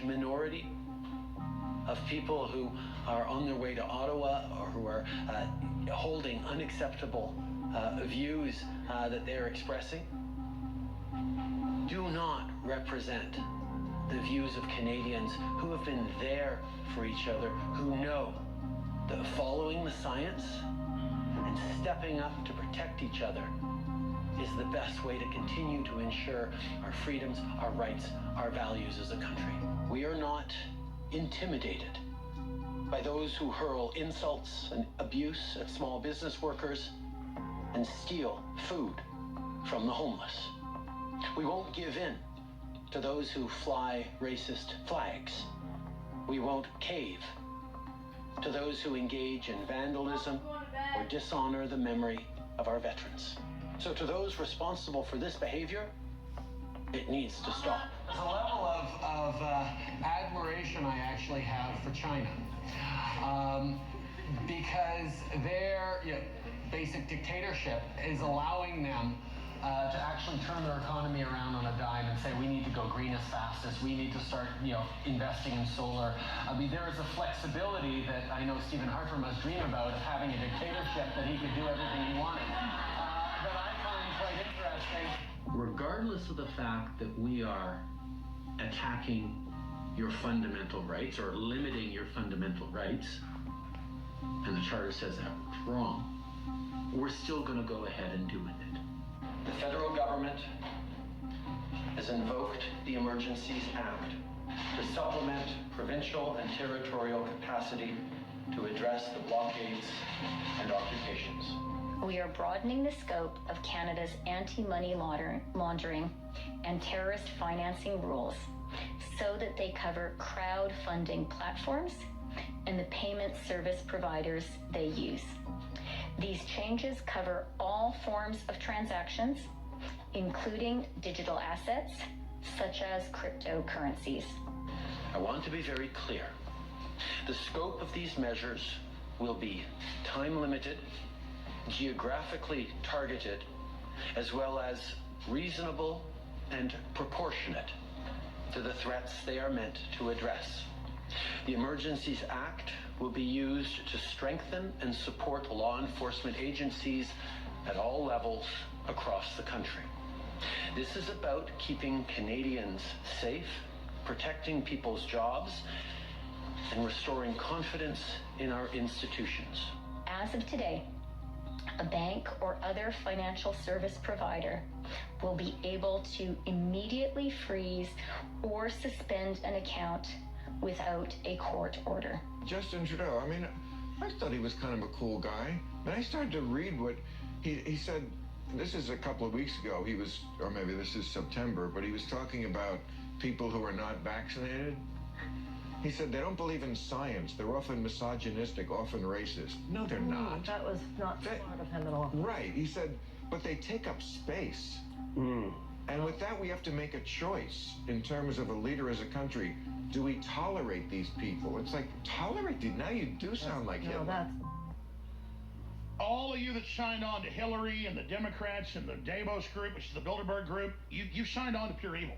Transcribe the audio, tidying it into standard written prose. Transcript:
large minority of people who are on their way to Ottawa or who are holding unacceptable views that they're expressing do not represent the views of Canadians who have been there for each other, who know that following the science and stepping up to protect each other is the best way to continue to ensure our freedoms, our rights, our values as a country. We are not intimidated by those who hurl insults and abuse at small business workers and steal food from the homeless. We won't give in to those who fly racist flags. We won't cave to those who engage in vandalism or dishonor the memory of our veterans. So to those responsible for this behavior, it needs to stop. There's a level of admiration I actually have for China. Because their basic dictatorship is allowing them to actually turn their economy around on a dime and say, we need to go green as fast as we need to start, investing in solar. I mean, there is a flexibility that I know Stephen Harper must dream about, of having a dictatorship that he could do everything he wanted. That I find quite interesting. Regardless of the fact that we are attacking your fundamental rights or limiting your fundamental rights, and the Charter says that was wrong, we're still going to go ahead and do it. The federal government has invoked the Emergencies Act to supplement provincial and territorial capacity to address the blockades and occupations. We are broadening the scope of Canada's anti-money laundering and terrorist financing rules so that they cover crowdfunding platforms and the payment service providers they use. These changes cover all forms of transactions, including digital assets, such as cryptocurrencies. I want to be very clear. The scope of these measures will be time-limited, geographically targeted, as well as reasonable and proportionate to the threats they are meant to address. The Emergencies Act will be used to strengthen and support law enforcement agencies at all levels across the country. This is about keeping Canadians safe, protecting people's jobs, and restoring confidence in our institutions. As of today, a bank or other financial service provider will be able to immediately freeze or suspend an account without a court order. Justin Trudeau, I thought he was kind of a cool guy. And I started to read what he said. This is a couple of weeks ago. He was, or maybe this is September, but he was talking about people who are not vaccinated. He said they don't believe in science. They're often misogynistic, often racist. No, they're not. That was not smart of him at all. Right. He said, but they take up space. And with that, we have to make a choice in terms of a leader as a country. Do we tolerate these people? It's like, tolerate these? Now you do sound like Hitler. All of you that signed on to Hillary and the Democrats and the Davos group, which is the Bilderberg group, you signed on to pure evil.